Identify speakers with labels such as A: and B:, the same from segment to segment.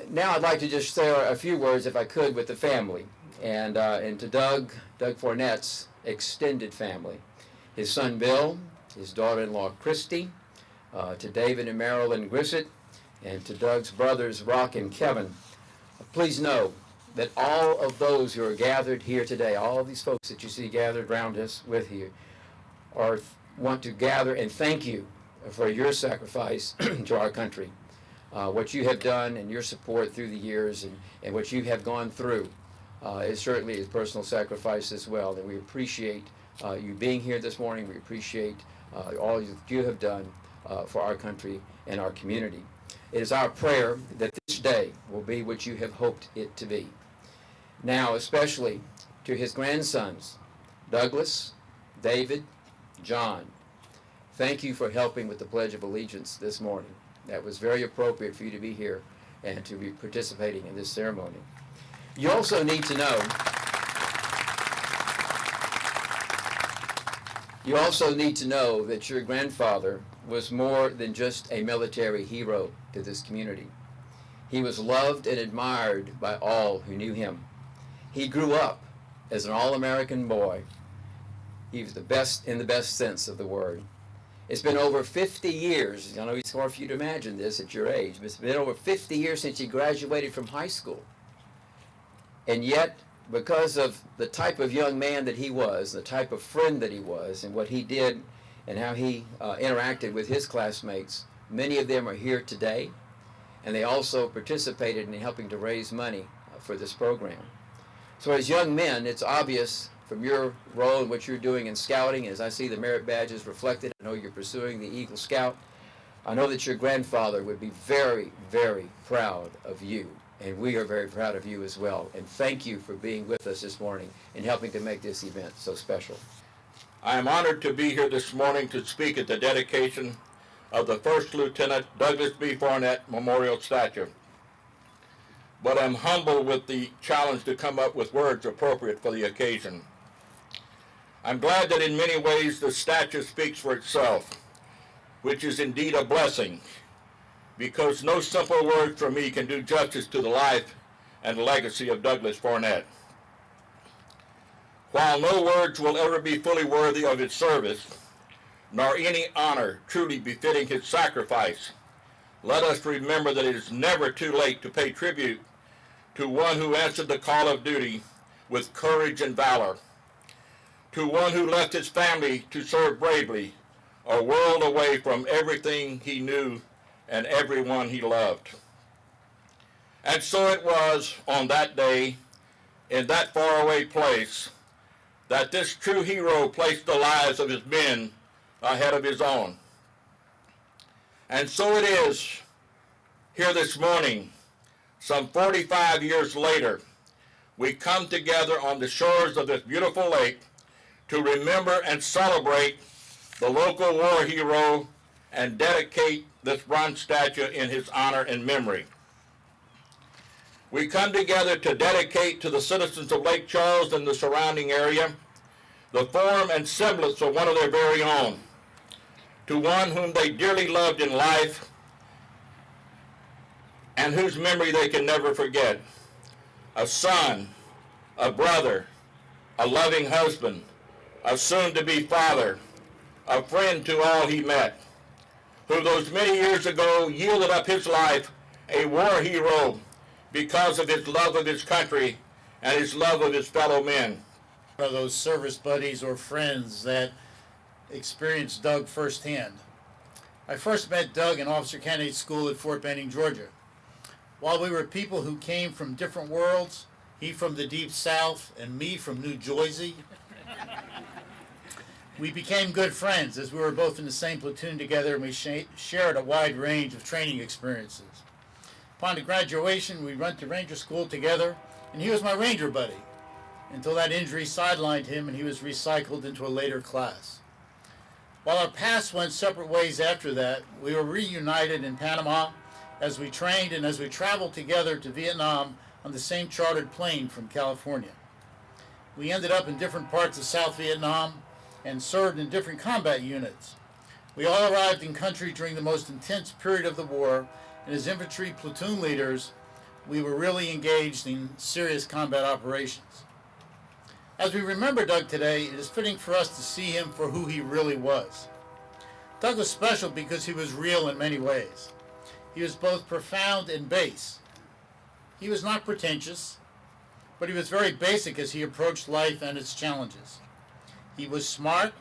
A: Now I'd like to just say a few words, if I could, with the family, and to Doug Fournet's extended family, his son Bill, his daughter-in-law Christy, to David and Marilyn Grissett, and to Doug's brothers Rock and Kevin. Please know that all of those who are gathered here today, all of these folks that you see gathered around us with you, want to gather and thank you for your sacrifice to our country. What you have done and your support through the years and what you have gone through is certainly a personal sacrifice as well. And we appreciate you being here this morning. We appreciate all that you have done for our country and our community. It is our prayer that this day will be what you have hoped it to be. Now, especially to his grandsons, Douglas, David, John, thank you for helping with the Pledge of Allegiance this morning. That was very appropriate for you to be here and to be participating in this ceremony. You also need to know, that your grandfather was more than just a military hero to this community. He was loved and admired by all who knew him. He grew up as an all-American boy. He was the best in the best sense of the word. It's been over 50 years. I know it's hard for you to imagine this at your age, but it's been over 50 years since he graduated from high school. And yet, because of the type of young man that he was, the type of friend that he was, and what he did and how he interacted with his classmates, many of them are here today, and they also participated in helping to raise money for this program. So as young men, it's obvious from your role and what you're doing in scouting, as I see the merit badges reflected, I know you're pursuing the Eagle Scout. I know that your grandfather would be very, very proud of you, and we are very proud of you as well. And thank you for being with us this morning and helping to make this event so special.
B: I am honored to be here this morning to speak at the dedication of the First Lieutenant Douglas B. Fournet Memorial Statue. But I'm humbled with the challenge to come up with words appropriate for the occasion. I'm glad that in many ways the statue speaks for itself, which is indeed a blessing, because no simple words from me can do justice to the life and legacy of Douglas Fournet. While no words will ever be fully worthy of his service, nor any honor truly befitting his sacrifice, let us remember that it is never too late to pay tribute to one who answered the call of duty with courage and valor, to one who left his family to serve bravely, a world away from everything he knew and everyone he loved. And so it was on that day, in that faraway place, that this true hero placed the lives of his men ahead of his own. And so it is here this morning, some 45 years later, we come together on the shores of this beautiful lake to remember and celebrate the local war hero and dedicate this bronze statue in his honor and memory. We come together to dedicate to the citizens of Lake Charles and the surrounding area the form and semblance of one of their very own, to one whom they dearly loved in life and whose memory they can never forget. A son, a brother, a loving husband, a soon-to-be father, a friend to all he met, who those many years ago yielded up his life, a war hero, because of his love of his country and his love of his fellow men.
C: One of those service buddies or friends that experienced Doug firsthand. I first met Doug in Officer Candidate School at Fort Benning, Georgia. While we were people who came from different worlds, he from the Deep South and me from New Jersey, we became good friends as we were both in the same platoon together, and we shared a wide range of training experiences. Upon the graduation, we went to Ranger School together, and he was my Ranger buddy, until that injury sidelined him and he was recycled into a later class. While our paths went separate ways after that, we were reunited in Panama as we trained and as we traveled together to Vietnam on the same chartered plane from California. We ended up in different parts of South Vietnam and served in different combat units. We all arrived in country during the most intense period of the war, and as infantry platoon leaders, we were really engaged in serious combat operations. As we remember Doug today, it is fitting for us to see him for who he really was. Doug was special because he was real in many ways. He was both profound and base. He was not pretentious, but he was very basic as he approached life and its challenges. He was smart,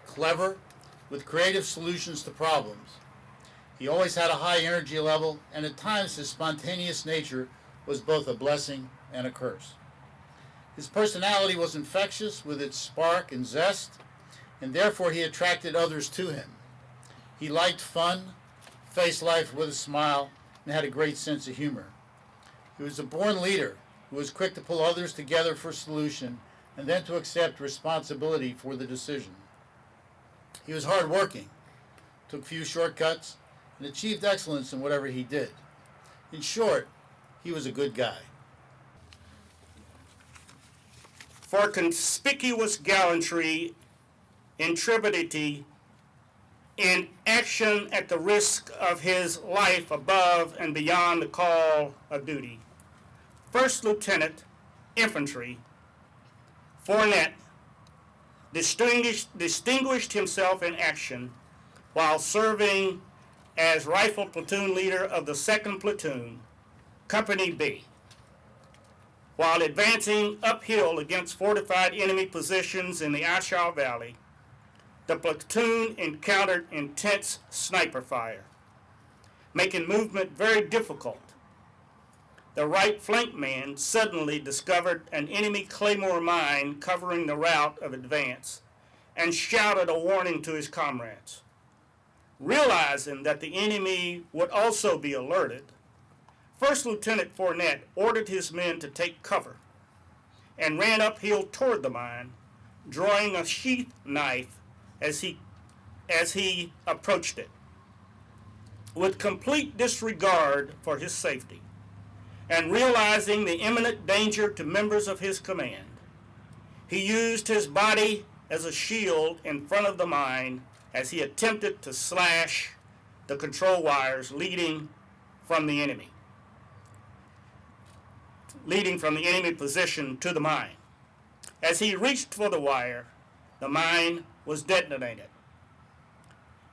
C: clever, with creative solutions to problems. He always had a high energy level, and at times his spontaneous nature was both a blessing and a curse. His personality was infectious with its spark and zest, and therefore he attracted others to him. He liked fun, faced life with a smile, and had a great sense of humor. He was a born leader who was quick to pull others together for a solution and then to accept responsibility for the decision. He was hardworking, took few shortcuts, and achieved excellence in whatever he did. In short, he was a good guy.
D: For conspicuous gallantry, intrepidity, in action at the risk of his life above and beyond the call of duty, First Lieutenant Infantry Fournet distinguished himself in action while serving as rifle platoon leader of the 2nd Platoon, Company B. While advancing uphill against fortified enemy positions in the Ashaw Valley, the platoon encountered intense sniper fire, making movement very difficult. The right flank man suddenly discovered an enemy claymore mine covering the route of advance and shouted a warning to his comrades. Realizing that the enemy would also be alerted, First Lieutenant Fournet ordered his men to take cover and ran uphill toward the mine, drawing a sheath knife as he approached it. With complete disregard for his safety and realizing the imminent danger to members of his command, he used his body as a shield in front of the mine as he attempted to slash the control wires leading from the enemy position to the mine. As he reached for the wire, the mine was detonated,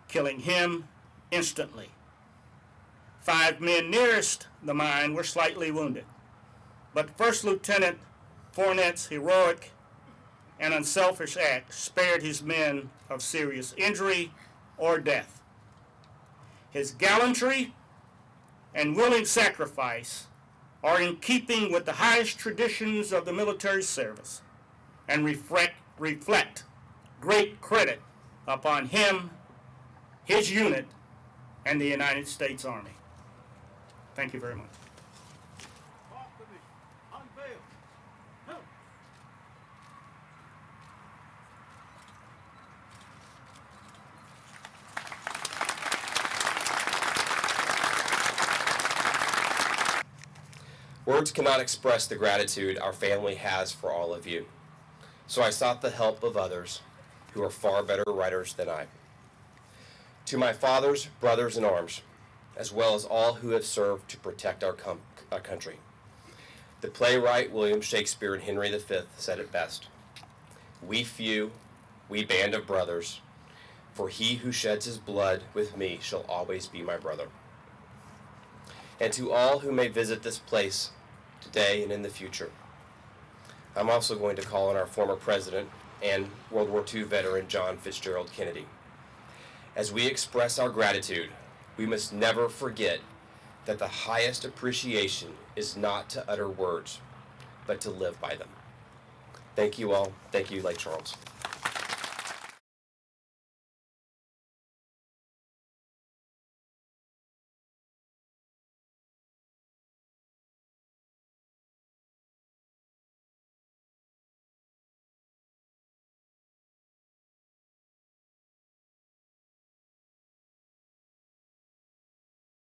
D: killing him instantly. 5 men nearest the mine were slightly wounded, but First Lieutenant Fournet's heroic and unselfish act spared his men of serious injury or death. His gallantry and willing sacrifice are in keeping with the highest traditions of the military service and reflect great credit upon him, his unit, and the United States Army. Thank you very much.
E: Unveiled. No.
F: Words cannot express the gratitude our family has for all of you. So I sought the help of others who are far better writers than I. To my father's brothers in arms, as well as all who have served to protect our country. The playwright William Shakespeare in Henry V said it best. We few, we band of brothers, for he who sheds his blood with me shall always be my brother. And to all who may visit this place today and in the future, I'm also going to call on our former president and World War II veteran John Fitzgerald Kennedy. As we express our gratitude, we must never forget that the highest appreciation is not to utter words, but to live by them. Thank you all. Thank you, Lake Charles.